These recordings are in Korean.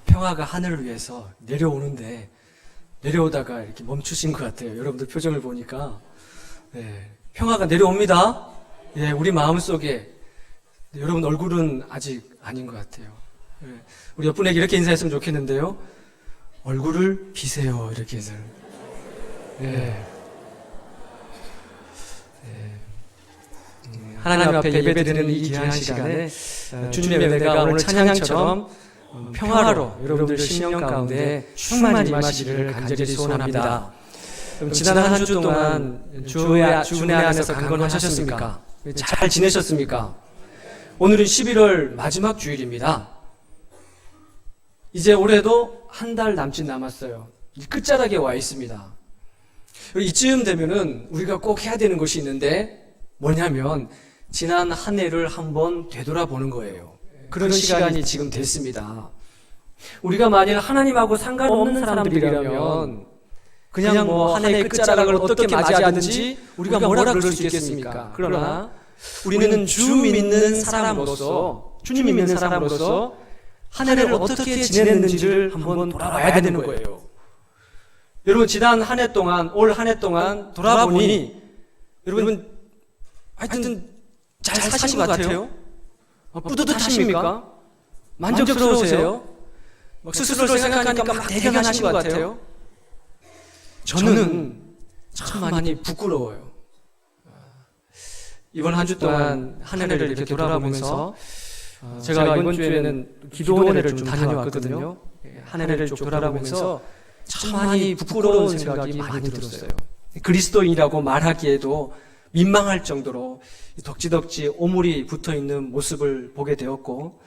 평화가 하늘을 위해서 내려오는데 내려오다가 이렇게 멈추신 것 같아요. 여러분들 표정을 보니까 평화가 내려옵니다. 우리 마음속에. 여러분 얼굴은 아직 아닌 것 같아요. 우리 옆분에게 이렇게 인사했으면 좋겠는데요. 얼굴을 비세요. 이렇게 해서. 하나님 앞에 예배드리는 이 귀한 시간에 주님의 은혜가 오늘 찬양처럼 평화로 여러분들 심령 가운데 충만히 임하시기를 간절히 소원합니다. 그럼 지난 한 주 동안 주의 안에서 강건하셨습니까? 잘 지내셨습니까? 오늘은 11월 마지막 주일입니다. 이제 올해도 한 달 남짓 남았어요. 끝자락에 와 있습니다. 이쯤 되면은 우리가 꼭 해야 되는 것이 있는데 뭐냐면 지난 한 해를 한번 되돌아보는 거예요. 그런 시간이 지금 됐습니다. 우리가 만일 하나님하고 상관없는 사람들이라면 그냥 뭐 한 해의 끝자락을 어떻게 맞이하든지 우리가 뭐라 그럴 수 있겠습니까? 그러나 우리는 주 믿는 사람으로서, 주님 믿는 사람으로서 한 해를 어떻게 지냈는지를 한번 돌아봐야 되는 거예요. 여러분 지난 한 해 동안, 올 한 해 동안 돌아보니 여러분 하여튼 잘 사신 것 같아요? 뿌듯하십니까? 만족스러우세요? 스스로를 생각하니까 막 대견하신 것 같아요? 저는 참 많이 부끄러워요. 이번 한 주 동안 한 해를 이렇게 돌아보면서 제가 이번 주에는 기도원회를 좀 다녀왔거든요. 한 해를 쭉 돌아보면서 참 많이 부끄러운 생각이 많이 들었어요. 그리스도인이라고 말하기에도 민망할 정도로 덕지덕지 오물이 붙어있는 모습을 보게 되었고,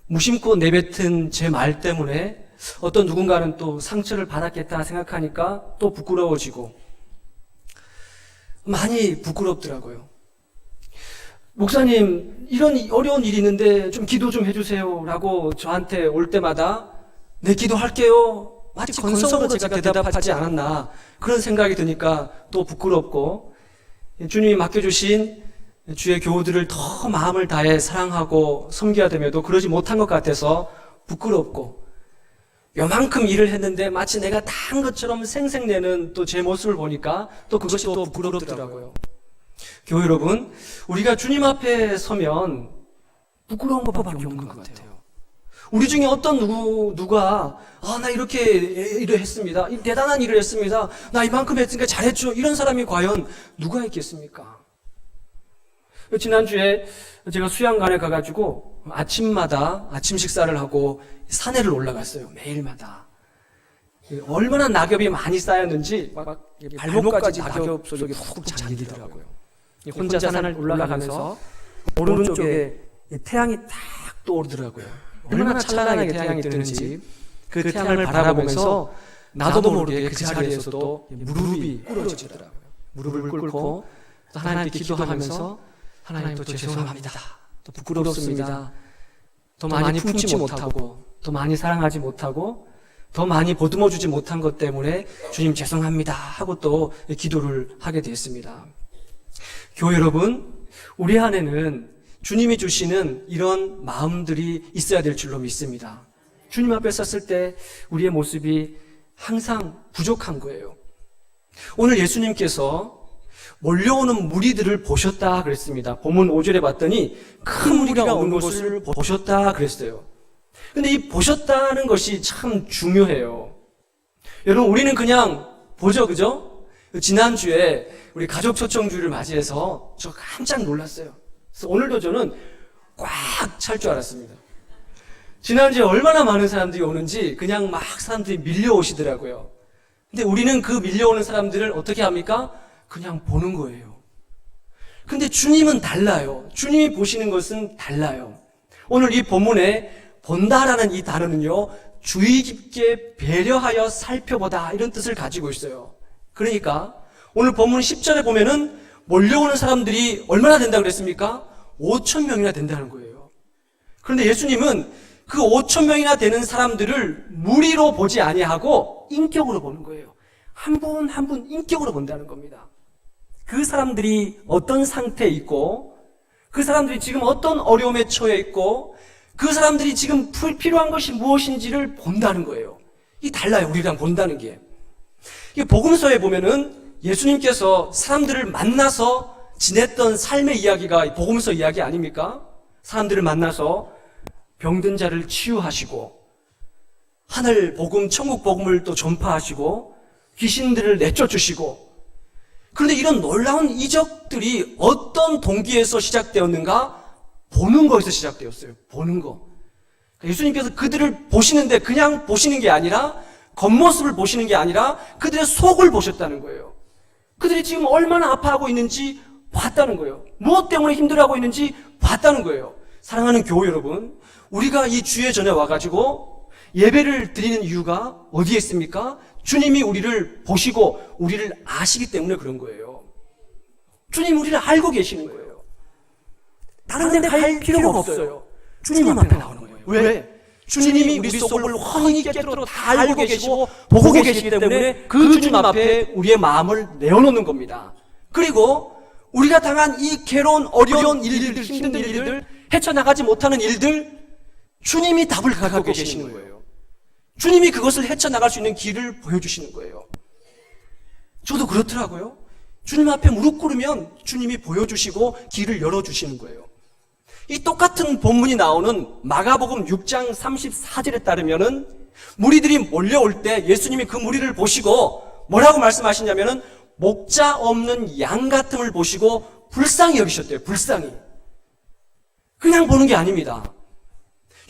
무심코 내뱉은 제 말 때문에 어떤 누군가는 또 상처를 받았겠다 생각하니까 또 부끄러워지고 많이 부끄럽더라고요. 목사님, 이런 어려운 일이 있는데 좀 기도 좀 해주세요 라고 저한테 올 때마다 네, 기도할게요. 마치 건성으로 제가 대답하지 않았나 그런 생각이 드니까 또 부끄럽고, 주님이 맡겨주신 주의 교우들을 더 마음을 다해 사랑하고 섬겨야 됨에도 그러지 못한 것 같아서 부끄럽고, 요만큼 일을 했는데 마치 내가 다 한 것처럼 생색내는 또 제 모습을 보니까 또 그것이 또 부끄럽더라고요. 교회 여러분, 우리가 주님 앞에 서면 부끄러운 것밖에 없는 것 같아요. 우리 중에 어떤 누가 나 이렇게 일을 했습니다. 대단한 일을 했습니다. 나 이만큼 했으니까 잘했죠. 이런 사람이 과연 누가 있겠습니까? 지난주에 제가 수양관에 가가지고 아침마다 아침 식사를 하고 산에를 올라갔어요. 매일마다. 얼마나 낙엽이 많이 쌓였는지 발목까지 낙엽 속에 푹 잠기더라고요. 혼자 산을 올라가면서 오른쪽에 태양이 딱 떠오르더라고요. 얼마나 찬란하게 태양이 뜨는지 그 태양을 바라보면서 나도 모르게 그 자리에서도 무릎이 꿇어지더라고요. 무릎을 꿇고 또 하나님께 기도하면서 하나님 또 죄송합니다. 또 부끄럽습니다. 더 많이 품지 못하고 더 많이 사랑하지 못하고 더 많이 보듬어주지 못한 것 때문에 주님 죄송합니다 하고 또 기도를 하게 됐습니다. 교회 여러분, 우리 안에는 주님이 주시는 이런 마음들이 있어야 될 줄로 믿습니다. 주님 앞에 섰을 때 우리의 모습이 항상 부족한 거예요. 오늘 예수님께서 몰려오는 무리들을 보셨다 그랬습니다. 본문 5절에 봤더니 큰 무리가 오는 것을 보셨다 그랬어요. 근데 이 보셨다는 것이 참 중요해요. 여러분, 우리는 그냥 보죠, 그죠? 지난주에 우리 가족 초청주를 맞이해서 저 깜짝 놀랐어요. 그래서 오늘도 저는 꽉 찰 줄 알았습니다. 지난주에 얼마나 많은 사람들이 오는지 그냥 막 사람들이 밀려오시더라고요. 근데 우리는 그 밀려오는 사람들을 어떻게 합니까? 그냥 보는 거예요. 근데 주님은 달라요. 주님이 보시는 것은 달라요. 오늘 이 본문에 본다라는 이 단어는요, 주의 깊게 배려하여 살펴보다 이런 뜻을 가지고 있어요. 그러니까 오늘 본문 10절에 보면은 몰려오는 사람들이 얼마나 된다고 그랬습니까? 5,000명이나 된다는 거예요. 그런데 예수님은 그 5,000명이나 되는 사람들을 무리로 보지 아니하고 인격으로 보는 거예요. 한 분 한 분 인격으로 본다는 겁니다. 그 사람들이 어떤 상태에 있고, 그 사람들이 지금 어떤 어려움에 처해 있고, 그 사람들이 지금 필요한 것이 무엇인지를 본다는 거예요. 이 달라요. 우리랑 본다는 게. 이 복음서에 보면은 예수님께서 사람들을 만나서 지냈던 삶의 이야기가 복음서 이야기 아닙니까? 사람들을 만나서 병든 자를 치유하시고 하늘 복음, 천국 복음을 또 전파하시고 귀신들을 내쫓으시고, 그런데 이런 놀라운 이적들이 어떤 동기에서 시작되었는가? 보는 거에서 시작되었어요. 보는 거. 예수님께서 그들을 보시는데 그냥 보시는 게 아니라, 겉모습을 보시는 게 아니라 그들의 속을 보셨다는 거예요. 그들이 지금 얼마나 아파하고 있는지 봤다는 거예요. 무엇 때문에 힘들어하고 있는지 봤다는 거예요. 사랑하는 교회 여러분, 우리가 이 주의 전에 와가지고 예배를 드리는 이유가 어디에 있습니까? 주님이 우리를 보시고 우리를 아시기 때문에 그런 거예요. 주님 우리를 알고 계시는 거예요. 다른 데 갈 필요가 없어요. 주님 앞에 나오는 거예요. 왜? 주님이 우리 속을 훤히 깨뜨려 다 알고 계시고 보고 계시기 때문에 그 주님 앞에 우리의 마음을 내어놓는 겁니다. 그리고 우리가 당한 이 괴로운 어려운 일들, 힘든 일들, 헤쳐나가지 못하는 일들, 주님이 답을 갖고 계시는 거예요. 주님이 그것을 헤쳐나갈 수 있는 길을 보여주시는 거예요. 저도 그렇더라고요. 주님 앞에 무릎 꿇으면 주님이 보여주시고 길을 열어주시는 거예요. 이 똑같은 본문이 나오는 마가복음 6장 34절에 따르면은 무리들이 몰려올 때 예수님이 그 무리를 보시고 뭐라고 말씀하시냐면은 목자 없는 양 같음을 보시고 불쌍히 여기셨대요. 불쌍히. 그냥 보는 게 아닙니다.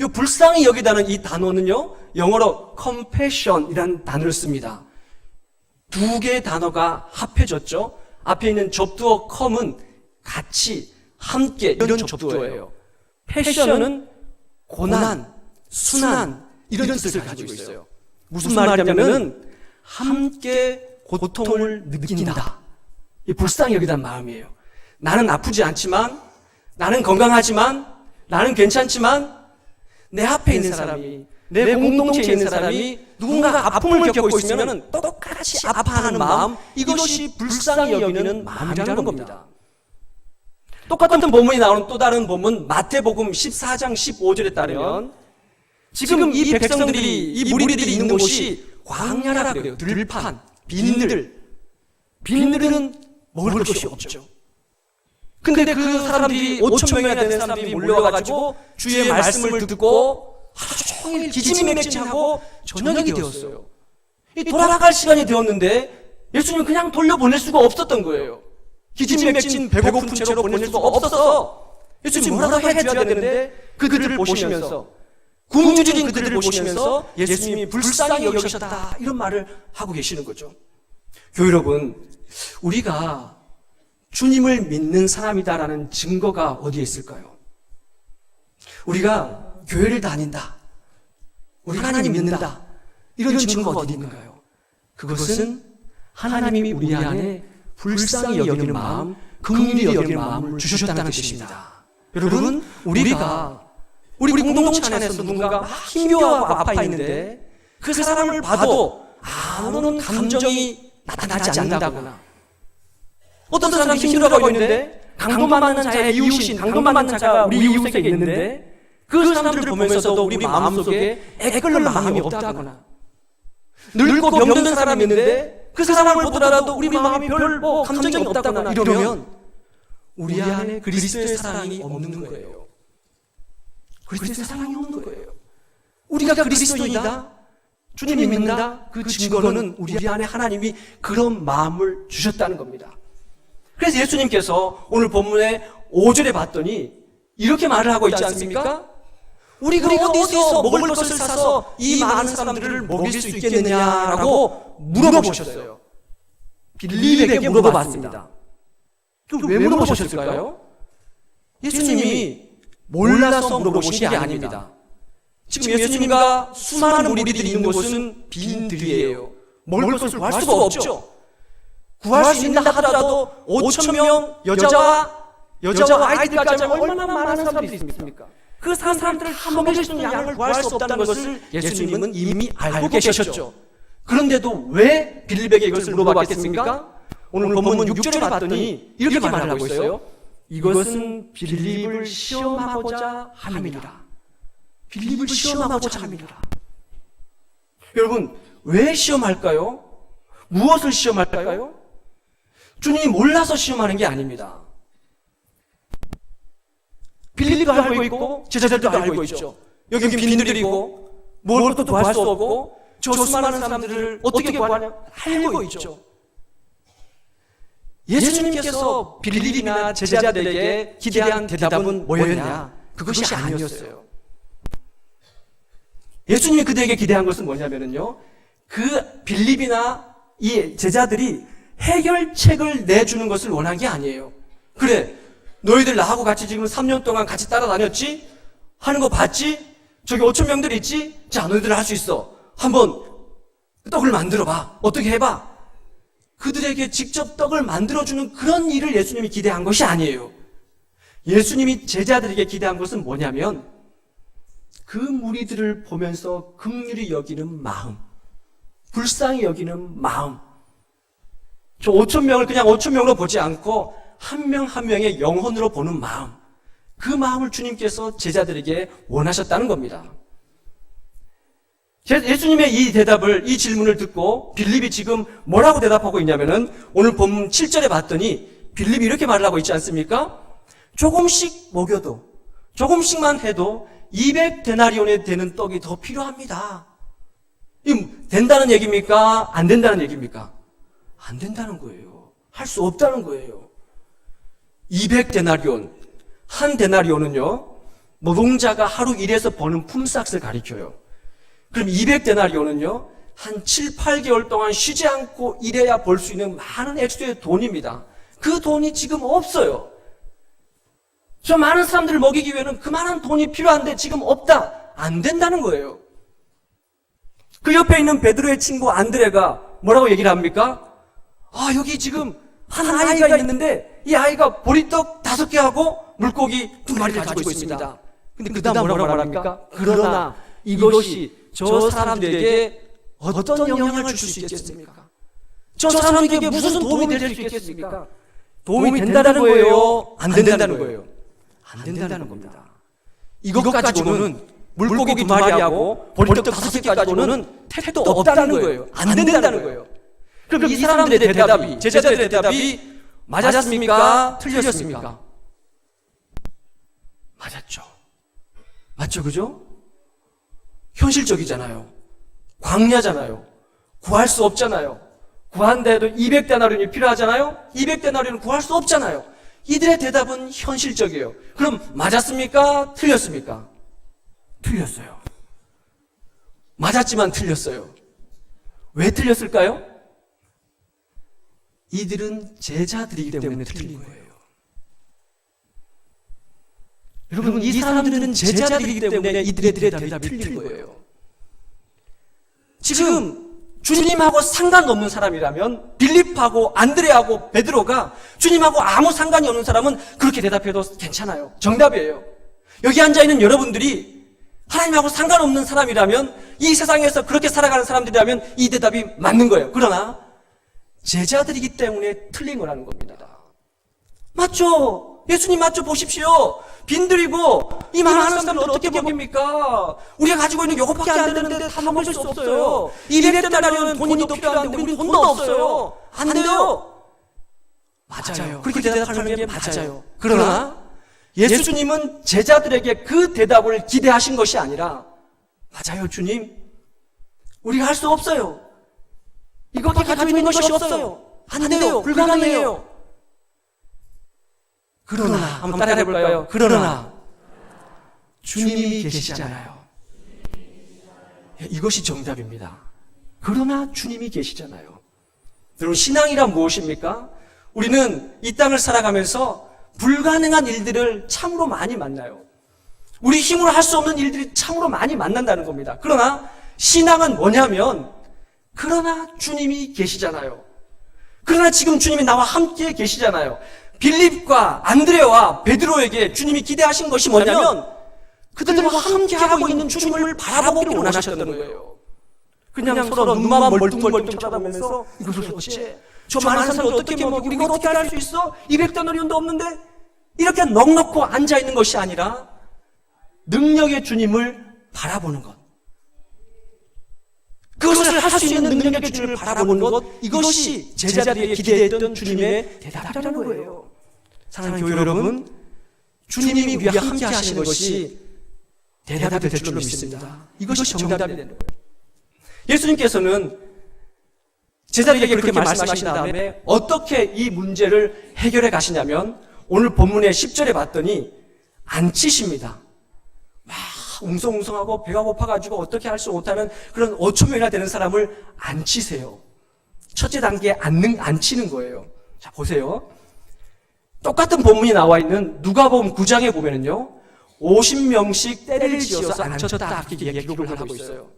이 불쌍히 여기다는 이 단어는요, 영어로 compassion이라는 단어를 씁니다. 두 개의 단어가 합해졌죠. 앞에 있는 접두어 come은 같이, 함께, 이런 접두어예요. 패션은 고난, 순환, 이런 뜻을 가지고 있어요. 무슨 말이냐면은 함께 고통을 느낀다. 이 불쌍히 여기다는 마음이에요. 나는 아프지 않지만, 나는 건강하지만, 나는 괜찮지만, 내 앞에 있는 사람이, 내 공동체에 있는 사람이 누군가가 아픔을 겪고 있으면 똑같이 아파하는 마음, 이것이 불쌍히 여기는 마음이라는 겁니다. 똑같은 본문이 나오는 또 다른 본문 마태복음 14장 15절에 따르면 지금 이 백성들이, 이 무리들이 있는 곳이 광야라 그래요. 들판, 빈들은 먹을 것이 없죠. 근데 그 사람들이 5천 명이나 되는 사람들이 몰려가지고 주의 말씀을 듣고 하루 종일 기진맥진하고 저녁이 되었어요. 이 돌아갈 시간이 되었는데 예수님은 그냥 돌려보낼 수가 없었던 거예요. 기진맥진 배고픈 채로 보낼 수가 없어서 예수님이 뭐라도 해줘야 되는데 그들을 보시면서, 굶주린 그들을 보시면서 예수님이 불쌍히 여기셨다, 이런 말을 하고 계시는 거죠. 교회 여러분, 우리가 주님을 믿는 사람이다라는 증거가 어디에 있을까요? 우리가 교회를 다닌다, 우리가 하나님 믿는다, 이런 증거가 어디 있는가요? 그것은 하나님이 우리 안에 불쌍히 여기는 마음, 긍휼히 여기는 마음을 주셨다는 뜻입니다. 여러분, 우리 공동체 안에서 누군가가 힘겨워하고 아파 있는데 그 사람을 봐도 아무런 감정이 나타나지 않는다거나, 어떤 사람이 힘들어하고 있는데 강도 맞는 자의 이웃인, 강도 맞는 자가 우리 이웃에게 있는데 그 사람들을 보면서도 우리 마음속에 애끓는 마음이 없다거나, 늙고 병든 사람이 있는데 그 사람을 보더라도 우리 마음이 별 감정이 없다거나, 이러면 우리 안에 그리스도의 사랑이 없는 거예요. 그리스도의 사랑이 없는 거예요. 우리가 그리스도인이다, 주님이 믿는다, 그 증거는 우리 안에 하나님이 그런 마음을 주셨다는 겁니다. 그래서 예수님께서 오늘 본문의 5절에 봤더니 이렇게 말을 하고 있지 않습니까? 우리가 어디서 먹을 것을 사서 이 많은 사람들을 먹일 수 있겠느냐라고 물어보셨어요. 빌립에게 물어봤습니다. 왜 물어보셨을까요? 예수님이 몰라서 물어보신 게 아닙니다. 지금 예수님과 수많은 무리들이 있는 곳은 빈들이에요. 먹을 것을 구할 수가 없죠. 구할 수 있는다 하더라도 5천 명 여자와 아이들까지 얼마나 많은 사람들이 있습니까? 그 사람들을 먹일 수 있는 양을 구할 수 없다는 것을 예수님은 이미 알고 계셨죠. 그런데도 왜 빌립에게 이것을 물어봤겠습니까? 오늘 본문 6절에 봤더니 이렇게 말하고 있어요. 이것은 빌립을 시험하고자 함이니라. 빌립을 시험하고자 함이라. 여러분, 왜 시험할까요? 무엇을 시험할까요? 주님이 몰라서 시험하는 게 아닙니다. 빌립도 알고 있고 제자들도 알고 있죠. 여기 빈들이고 뭘 것도 구할 수 없고 저 수많은 사람들을 어떻게 구하냐 알고 있죠. 예수님께서 빌립이나 제자들에게 기대한 대답은 뭐였냐? 그것이 아니었어요. 예수님이 그들에게 기대한 것은 뭐냐면요, 그 빌립이나 이 제자들이 해결책을 내주는 것을 원한 게 아니에요. 그래, 너희들 나하고 같이 지금 3년 동안 같이 따라다녔지? 하는 거 봤지? 저기 5천 명들 있지? 자, 너희들 할 수 있어. 한번 떡을 만들어봐. 어떻게 해봐? 그들에게 직접 떡을 만들어주는 그런 일을 예수님이 기대한 것이 아니에요. 예수님이 제자들에게 기대한 것은 뭐냐면 그 무리들을 보면서 긍휼히 여기는 마음, 불쌍히 여기는 마음. 저 5천 명을 그냥 5천 명으로 보지 않고 한 명 한 명의 영혼으로 보는 마음, 그 마음을 주님께서 제자들에게 원하셨다는 겁니다. 예수님의 이 대답을, 이 질문을 듣고 빌립이 지금 뭐라고 대답하고 있냐면은 오늘 본문 7절에 봤더니 빌립이 이렇게 말을 하고 있지 않습니까? 조금씩 먹여도, 조금씩만 해도 200데나리온에 되는 떡이 더 필요합니다. 이 된다는 얘기입니까? 안 된다는 얘기입니까? 안 된다는 거예요. 할 수 없다는 거예요. 200데나리온. 한 데나리온은요, 노동자가 하루 일해서 버는 품삯을 가리켜요. 그럼 200데나리온은요, 한 7, 8개월 동안 쉬지 않고 일해야 벌 수 있는 많은 액수의 돈입니다. 그 돈이 지금 없어요. 저 많은 사람들을 먹이기 위해서는 그 많은 돈이 필요한데 지금 없다. 안 된다는 거예요. 그 옆에 있는 베드로의 친구 안드레가 뭐라고 얘기를 합니까? 아, 여기 지금 한 아이가 있는데 이 아이가 보리떡 5개 하고 물고기 2마리를 가지고 있습니다. 근데 그 다음 뭐라고 말합니까? 그러나 이것이 저 사람들에게 어떤 영향을 줄 수 있겠습니까? 저 사람들에게 무슨 도움이 될 수 있겠습니까? 도움이 된다는 거예요? 안 된다는 거예요? 안 된다는 겁니다. 이것 가지고는 물고기 2마리하고 보리떡 5개 가지고는 택도 없다는 거예요. 안 된다는 거예요. 그럼 이 사람들의 대답이, 제자들의 대답이 맞았습니까? 틀렸습니까? 맞았죠. 맞죠, 그죠? 현실적이잖아요. 광야잖아요. 구할 수 없잖아요. 구한다 해도 200데나리온이 필요하잖아요. 200데나리온은 구할 수 없잖아요. 이들의 대답은 현실적이에요. 그럼 맞았습니까? 틀렸습니까? 틀렸어요. 맞았지만 틀렸어요. 왜 틀렸을까요? 이들은 제자들이기 때문에 틀린 거예요. 여러분, 이 사람들은 제자들이기 때문에 이들의 대답이 틀린 거예요. 지금 주님하고 상관없는 사람이라면 빌립하고 안드레하고 베드로가 주님하고 아무 상관이 없는 사람은 그렇게 대답해도 괜찮아요. 정답이에요. 여기 앉아있는 여러분들이 하나님하고 상관없는 사람이라면, 이 세상에서 그렇게 살아가는 사람들이라면 이 대답이 맞는 거예요. 그러나 제자들이기 때문에 틀린 거라는 겁니다. 맞죠? 예수님 맞죠? 보십시오. 빈들이고 이 많은 사람들 어떻게 먹입니까? 우리가 가지고 있는 요것밖에 안 되는데 다 먹을 수 없어요. 200데나리온은 돈이 더 필요한데 우리는 돈도 없어요. 안 돼요. 맞아요. 그렇게 대답하는 게 맞아요. 그러나 예수님은 제자들에게 그 대답을 기대하신 것이 아니라, 맞아요, 주님. 우리가 할 수 없어요. 이것밖에 가지고 있는 것이 없어요. 안 돼요. 불가능해요. 그러나, 한번 따라해 볼까요? 그러나 주님이 계시잖아요. 이것이 정답입니다. 그러나 주님이 계시잖아요. 여러분, 신앙이란 무엇입니까? 우리는 이 땅을 살아가면서 불가능한 일들을 참으로 많이 만나요. 우리 힘으로 할 수 없는 일들이 참으로 많이 만난다는 겁니다. 그러나 신앙은 뭐냐면, 그러나 주님이 계시잖아요. 그러나 지금 주님이 나와 함께 계시잖아요. 빌립과 안드레와 베드로에게 주님이 기대하신 것이 뭐냐면, 그들과 함께하고 있는 주님을 바라보기를 원하셨다는 거예요. 그냥 서로 눈만 멀뚱멀뚱 쳐다보면서 이것을 어째? 저 많은 사람들 어떻게 먹이고 우리가 어떻게 할 수 있어? 200데나리온도 없는데? 이렇게 넉넉고 앉아있는 것이 아니라 능력의 주님을 바라보는 것, 그것을 할 수 있는 능력의 주님을 바라보는 것, 이것이 제자들이 기대했던 주님의 대답이라는 거예요. 사랑하는 교회 여러분, 주님이 우리와 함께 하시는 것이 대답이 될 줄로 믿습니다. 이것이 정답이 되는 거예요. 예수님께서는 제자들에게 그렇게 말씀하신 다음에 어떻게 이 문제를 해결해 가시냐면, 오늘 본문의 10절에 봤더니 안 치십니다. 막 웅성웅성하고 배가 고파가지고 어떻게 할 수 못하는 그런 5천 명이나 되는 사람을 안 치세요. 첫째 단계에 안 치는 거예요. 자, 보세요. 똑같은 본문이 나와 있는 누가복음 9장에 보면은요, 50명씩 때를 지어서 안 쳤다, 이렇게 기록을 하고 있어요.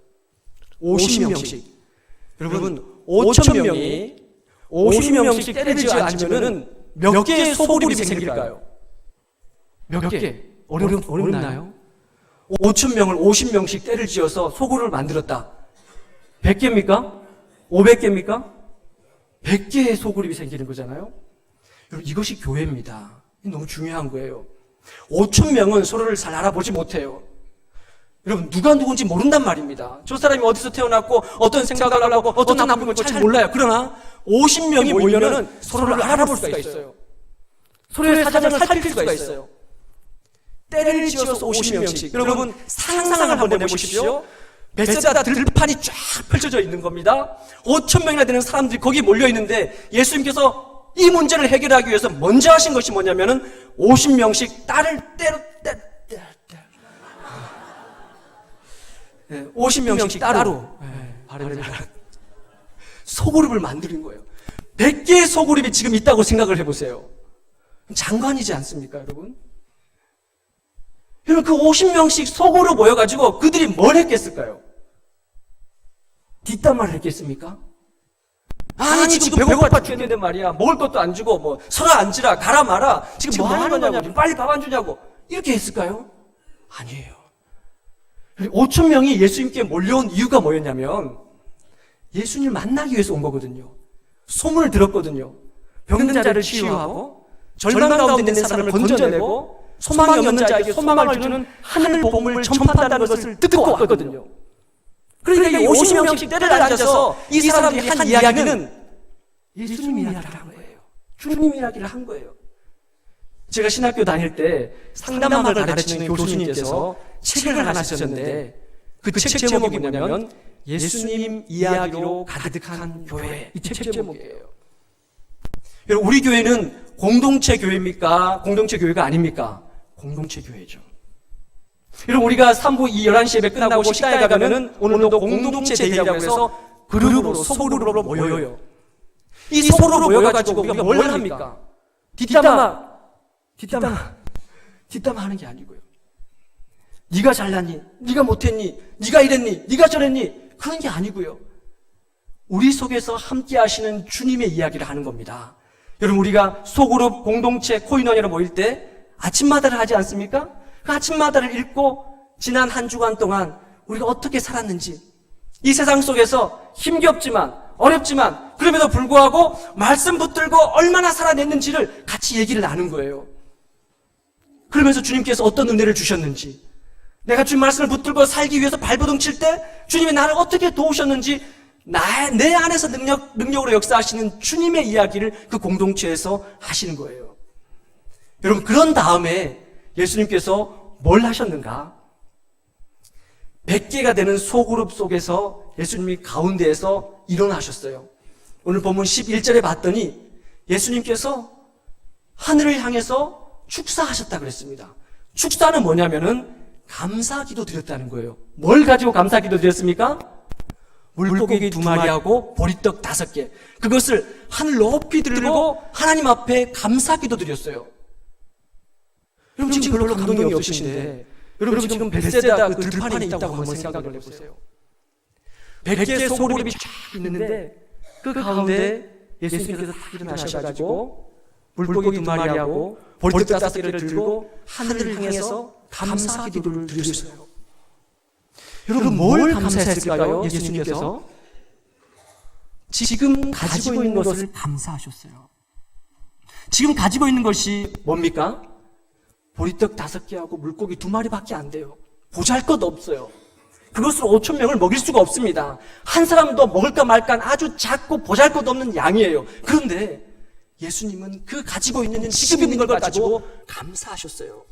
50명씩. 여러분, 5천 명이 50명씩 때를 지어 앉으면은 몇 개의 소그룹이 생길까요? 몇 개? 어렵나요? 5천 명을 50명씩 때를 지어서 소그룹을 만들었다. 100개입니까? 500개입니까? 100개의 소그룹이 생기는 거잖아요. 여러분, 이것이 교회입니다. 너무 중요한 거예요. 5천 명은 서로를 잘 알아보지 못해요. 여러분, 누가 누군지 모른단 말입니다. 저 사람이 어디서 태어났고 어떤 생각을 하고 어떤 나쁜 걸 잘 몰라요. 그러나 50명이 모이면은 서로를 알아볼 수가 있어요. 서로의 사정을 살필 수가 있어요. 때를 지어서 50명씩. 여러분, 상상을 한번 해보십시오. 벳세다 들판이 쫙 펼쳐져 있는 겁니다. 5천 명이나 되는 사람들이 거기 몰려 있는데, 예수님께서 이 문제를 해결하기 위해서 먼저 하신 것이 뭐냐면은 50명씩 딸을 때로 50명씩 따로 소그룹을 만드는 거예요. 100개의 소그룹이 지금 있다고 생각을 해보세요. 장관이지 않습니까, 여러분? 여러분, 그 50명씩 소그룹 모여가지고 그들이 뭘 했겠을까요? 뒷담화를 했겠습니까? 아니, 지금 배고파 죽겠는데 말이야. 먹을 것도 안 주고, 뭐, 서라 앉으라, 가라 마라. 지금 뭐 하는 거냐고, 빨리 밥 안 주냐고. 이렇게 했을까요? 아니에요. 5천 명이 예수님께 몰려온 이유가 뭐였냐면, 예수님을 만나기 위해서 온 거거든요. 소문을 들었거든요. 병든 자를 치유하고, 절망 가운데 있는 사람을 건져내고, 소망이 없는 자에게 소망을 주는 하늘 복음을 전파한다는 것을 듣고 왔거든요. 그러니까 이 50명씩 때를 앉아서 이 사람들이 한 이야기는 예수님 이야기를 한 거예요. 주님 이야기를 한 거예요. 제가 신학교 다닐 때 상담학을 가르치는 교수님께서 책을 하나 쓰셨는데, 그 책 제목이 뭐냐면 예수님 이야기로 가득한 교회. 이 책 제목이에요. 여러분, 우리 교회는 공동체 교회입니까? 공동체 교회가 아닙니까? 공동체 교회죠. 여러분, 우리가 3부 11시 예배 끝나고 식당에 가면은 오늘도 공동체 데이라고 해서 그룹으로, 소그룹으로 모여요. 이 소그룹으로 모여가지고 우리가 뭘 합니까? 뒷담화 하는 게 아니고요. 네가 잘났니? 네가 못했니? 네가 이랬니? 네가 저랬니? 그런 게 아니고요. 우리 속에서 함께 하시는 주님의 이야기를 하는 겁니다. 여러분, 우리가 소그룹, 공동체, 코인원이라 모일 때 아침마다를 하지 않습니까? 그 아침마다를 읽고 지난 한 주간 동안 우리가 어떻게 살았는지, 이 세상 속에서 힘겹지만 어렵지만 그럼에도 불구하고 말씀 붙들고 얼마나 살아냈는지를 같이 얘기를 나눈 거예요. 그러면서 주님께서 어떤 은혜를 주셨는지, 내가 주님 말씀을 붙들고 살기 위해서 발버둥 칠 때 주님이 나를 어떻게 도우셨는지, 내 안에서 능력으로 역사하시는 주님의 이야기를 그 공동체에서 하시는 거예요. 여러분, 그런 다음에 예수님께서 뭘 하셨는가? 100개가 되는 소그룹 속에서 예수님이 가운데에서 일어나셨어요. 오늘 본문 11절에 봤더니 예수님께서 하늘을 향해서 축사하셨다 그랬습니다. 축사는 뭐냐면은 감사기도 드렸다는 거예요. 뭘 가지고 감사기도 드렸습니까? 물고기 2마리하고 보리떡 5개. 그것을 하늘 높이 들고 하나님 앞에 감사기도 드렸어요. 여러분, 지금 별로 감동이 없으신데, 여러분 지금 벳세다 그 들판에 있다고 한번 생각을 해보세요. 100개의 소그룹이 쫙 있는데 그 가운데 예수님께서 딱 일어나셔가지고 물고기 2마리하고 보리떡 5개를 들고 하늘을 향해서 감사 기도를 드렸어요. 여러분, 뭘 감사했을까요? 예수님께서 지금 가지고 있는 것을 감사하셨어요. 지금 가지고 있는 것이 뭡니까? 보리떡 5개하고 물고기 2마리밖에 안 돼요. 보잘것 없어요. 그것으로 5천 명을 먹일 수가 없습니다. 한 사람도 먹을까 말까 아주 작고 보잘것없는 양이에요. 그런데 예수님은 그 가지고 있는 지금 있는 걸 가지고 감사하셨어요.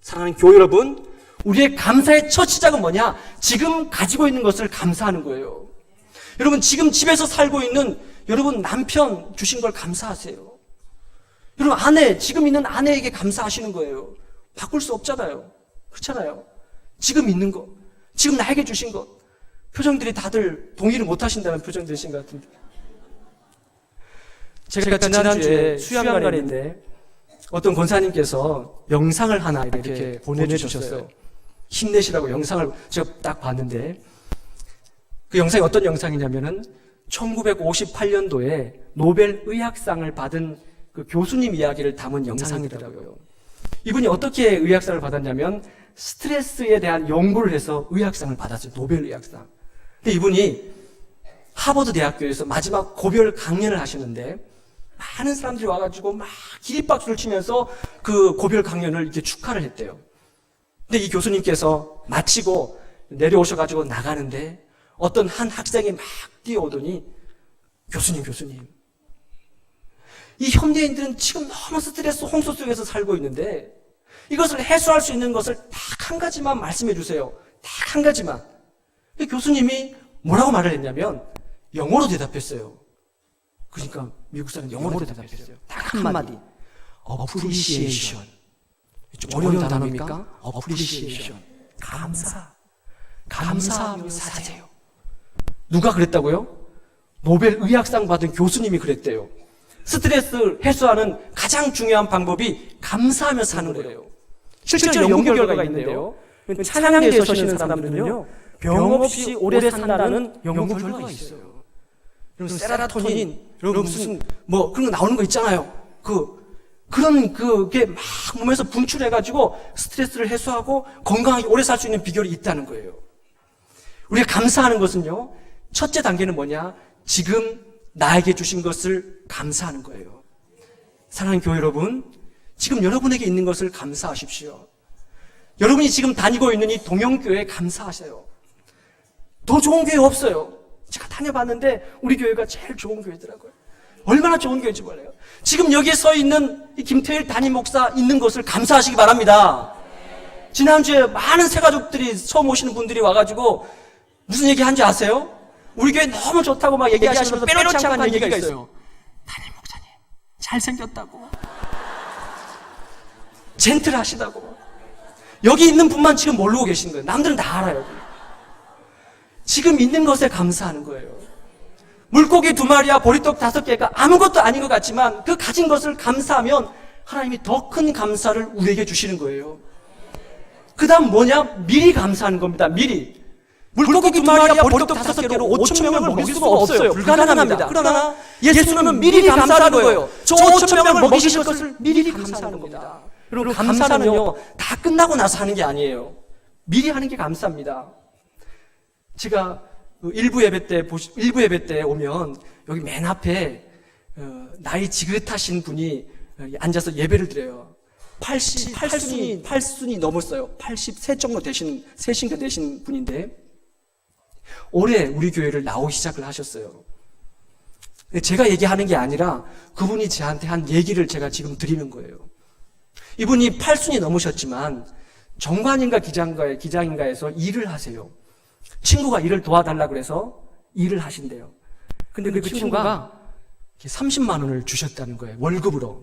사랑하는 교회 여러분, 우리의 감사의 첫 시작은 뭐냐? 지금 가지고 있는 것을 감사하는 거예요. 여러분, 지금 집에서 살고 있는 여러분 남편 주신 걸 감사하세요. 여러분 아내, 지금 있는 아내에게 감사하시는 거예요. 바꿀 수 없잖아요. 그렇잖아요. 지금 있는 거, 지금 나에게 주신 것. 표정들이 다들 동의를 못 하신다는 표정들이신 것 같은데. 제가 지난주에 수양관인데 어떤 권사님께서 영상을 하나 이렇게 보내주셨어요. 힘내시라고 영상을 제가 딱 봤는데, 그 영상이 어떤 영상이냐면은 1958년도에 노벨 의학상을 받은 그 교수님 이야기를 담은 영상이더라고요. 이분이 어떻게 의학상을 받았냐면 스트레스에 대한 연구를 해서 의학상을 받았어요. 노벨 의학상. 근데 이분이 하버드 대학교에서 마지막 고별 강연을 하시는데 많은 사람들이 와가지고 막 기립박수를 치면서 그 고별 강연을 이렇게 축하를 했대요. 근데 이 교수님께서 마치고 내려오셔가지고 나가는데 어떤 한 학생이 막 뛰어오더니 교수님, 이 현대인들은 지금 너무 스트레스 홍수 속에서 살고 있는데 이것을 해소할 수 있는 것을 딱 한 가지만 말씀해 주세요. 딱 한 가지만. 교수님이 뭐라고 말을 했냐면 영어로 대답했어요. 그러니까 미국 사람 영어로 대답했어요. 딱 한마디. appreciation. 좀 어려운 단어입니까? appreciation. 감사하며 사세요. 누가 그랬다고요? 노벨 의학상 받은 교수님이 그랬대요. 스트레스 해소하는 가장 중요한 방법이 감사하며 사는 거예요. 실제로 연구 결과가 있는데요. 찬양대에 서시는 사람들은요, 병 없이 오래 산다는 연구 결과가 있어요. 여러분, 세라토닌, 여러분 무슨 뭐 그런 거 나오는 거 있잖아요. 그게 막 몸에서 분출해가지고 스트레스를 해소하고 건강하게 오래 살 수 있는 비결이 있다는 거예요. 우리가 감사하는 것은요, 첫째 단계는 뭐냐? 지금 나에게 주신 것을 감사하는 거예요. 사랑하는 교회 여러분, 지금 여러분에게 있는 것을 감사하십시오. 여러분이 지금 다니고 있는 이 동영교회에 감사하세요. 더 좋은 교회 없어요. 제가 다녀봤는데 우리 교회가 제일 좋은 교회더라고요. 얼마나 좋은 교회인지 몰라요. 지금 여기에 서 있는 이 김태일 담임 목사 있는 것을 감사하시기 바랍니다. 지난주에 많은 새가족들이 처음 오시는 분들이 와가지고 무슨 얘기 한지 아세요? 우리 교회 너무 좋다고 막 얘기하시면서 빼놓지 않고 한 얘기가 있어요. 담임 목사님 잘생겼다고, 젠틀하시다고. 여기 있는 분만 지금 모르고 계신 거예요. 남들은 다 알아요. 지금 있는 것에 감사하는 거예요. 물고기 2마리와 보리떡 5개가 아무것도 아닌 것 같지만 그 가진 것을 감사하면 하나님이 더 큰 감사를 우리에게 주시는 거예요. 그 다음 뭐냐? 미리 감사하는 겁니다. 미리. 물고기 2마리와 보리떡 5개로 5천 명을 먹일 수가 없어요. 불가능합니다. 그러나 예수님은 미리 감사하는 거예요. 저 5천 명을 먹이실 것을 미리 감사하는 겁니다. 여러분, 감사는요, 다 끝나고 나서 하는 게 아니에요. 미리 하는 게 감사합니다. 제가 일부 예배 때 오면 여기 맨 앞에 나이 지긋하신 분이 앉아서 예배를 드려요. 88순이 넘었어요. 80세 정도 세신가 되신 분인데 올해 우리 교회를 나오기 시작을 하셨어요. 제가 얘기하는 게 아니라 그분이 저한테 한 얘기를 제가 지금 드리는 거예요. 이분이 8순이 넘으셨지만 정관인가 기장인가에서 일을 하세요. 친구가 일을 도와달라고 그래서 일을 하신대요. 근데 그 친구가 30만 원을 주셨다는 거예요. 월급으로.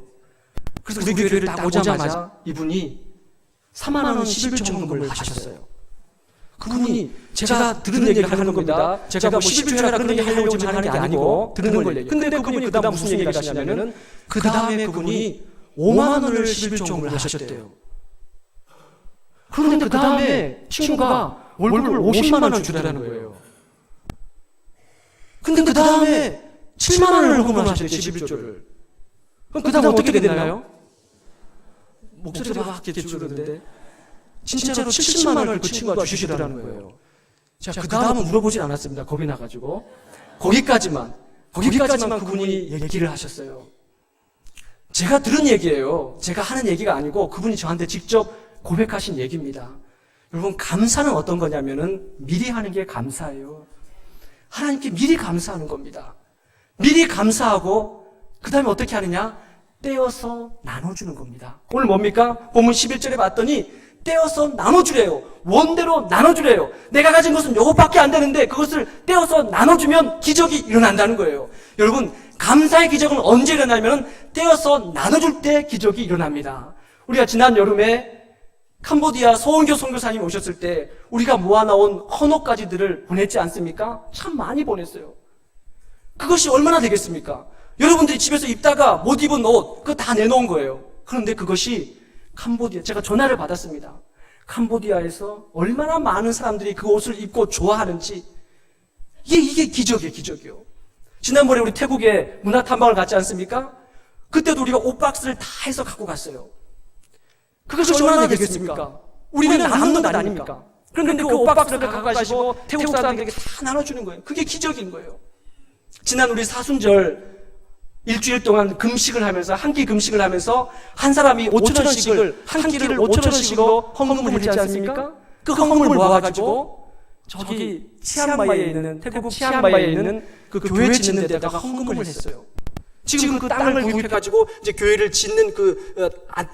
그래서 우리 교회를 딱 오자마자 이분이 4만 원 11조금을 하셨어요. 그분이 제가 들은 얘기를 하는 겁니다. 제가 뭐 11조 해라 그런 얘기 하려고 지금 하는 게 아니고 듣는 걸 얘기해요. 근데 그분이 그 다음 무슨 얘기를 하시냐면은 그 다음에 그분이 5만 원을 11조금을 하셨대요. 그런데 그 다음에 친구가 월급을 50만 원 주라는 거예요. 근데 그 다음에 7만 원을 헌금하셨대요. 11조를. 그럼 그 다음 어떻게 됐나요? 목소리가 막 이렇게 줄었는데 진짜로 70만 원을 그 친구가 주시더라는 거예요. 자, 그 다음은 물어보진 않았습니다. 겁이 나가지고. 거기까지만 그분이 얘기를 하셨어요. 제가 들은 얘기예요. 제가 하는 얘기가 아니고 그분이 저한테 직접 고백하신 얘기입니다. 여러분, 감사는 어떤 거냐면은 미리 하는 게 감사예요. 하나님께 미리 감사하는 겁니다. 미리 감사하고 그 다음에 어떻게 하느냐? 떼어서 나눠주는 겁니다. 오늘 뭡니까? 본문 11절에 봤더니 떼어서 나눠주래요. 원대로 나눠주래요. 내가 가진 것은 요것밖에 안 되는데 그것을 떼어서 나눠주면 기적이 일어난다는 거예요. 여러분, 감사의 기적은 언제 일어나면 떼어서 나눠줄 때 기적이 일어납니다. 우리가 지난 여름에 캄보디아 소은교 선교사님 오셨을 때 우리가 모아놓은 헌옷가지들을 보냈지 않습니까? 참 많이 보냈어요. 그것이 얼마나 되겠습니까? 여러분들이 집에서 입다가 못 입은 옷 그거 다 내놓은 거예요. 그런데 그것이 캄보디아, 제가 전화를 받았습니다. 캄보디아에서 얼마나 많은 사람들이 그 옷을 입고 좋아하는지 이게 기적이에요. 기적이요. 지난번에 우리 태국에 문화탐방을 갔지 않습니까? 그때도 우리가 옷 박스를 다 해서 갖고 갔어요. 그것이 얼마나 되겠습니까? 우리는 남는 것 아닙니까? 그런데 그 옷 박스를 갖고 가시고 태국 사람들에게 다 나눠주는 거예요. 그게 기적인 거예요. 지난 우리 사순절 일주일 동안 금식을 하면서 한 끼 금식을 하면서 한 사람이 5,000원씩을 한 끼를 5,000원씩으로 헌금을 했지 않습니까? 그 헌금을 모아가지고 저기 치앙마이에 있는 태국 치앙마이에 있는 그 교회 짓는 데다가 헌금을 했어요. 지금 그 땅을 구입해가지고 이제 교회를 짓는 그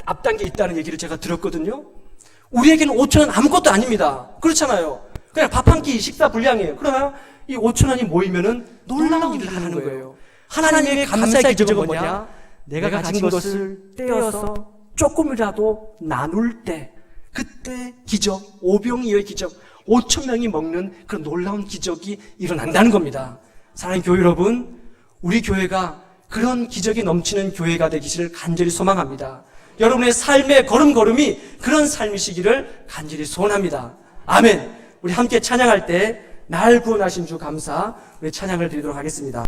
앞단계에 있다는 얘기를 제가 들었거든요. 우리에게는 5,000원 아무것도 아닙니다. 그렇잖아요. 그냥 밥 한 끼 식사 분량이에요. 그러나 이 5,000원이 모이면은 놀라운 일을 하는 거예요. 하나님의 감사의 기적은 뭐냐? 내가 가진 것을 떼어서 조금이라도 나눌 때, 그때 기적, 오병이어의 기적, 5,000명이 먹는 그런 놀라운 기적이 일어난다는 겁니다. 사랑하는 교회 여러분, 우리 교회가 그런 기적이 넘치는 교회가 되기를 간절히 소망합니다. 여러분의 삶의 걸음걸음이 그런 삶이시기를 간절히 소원합니다. 아멘. 우리 함께 찬양할 때 날 구원하신 주 감사, 우리 찬양을 드리도록 하겠습니다.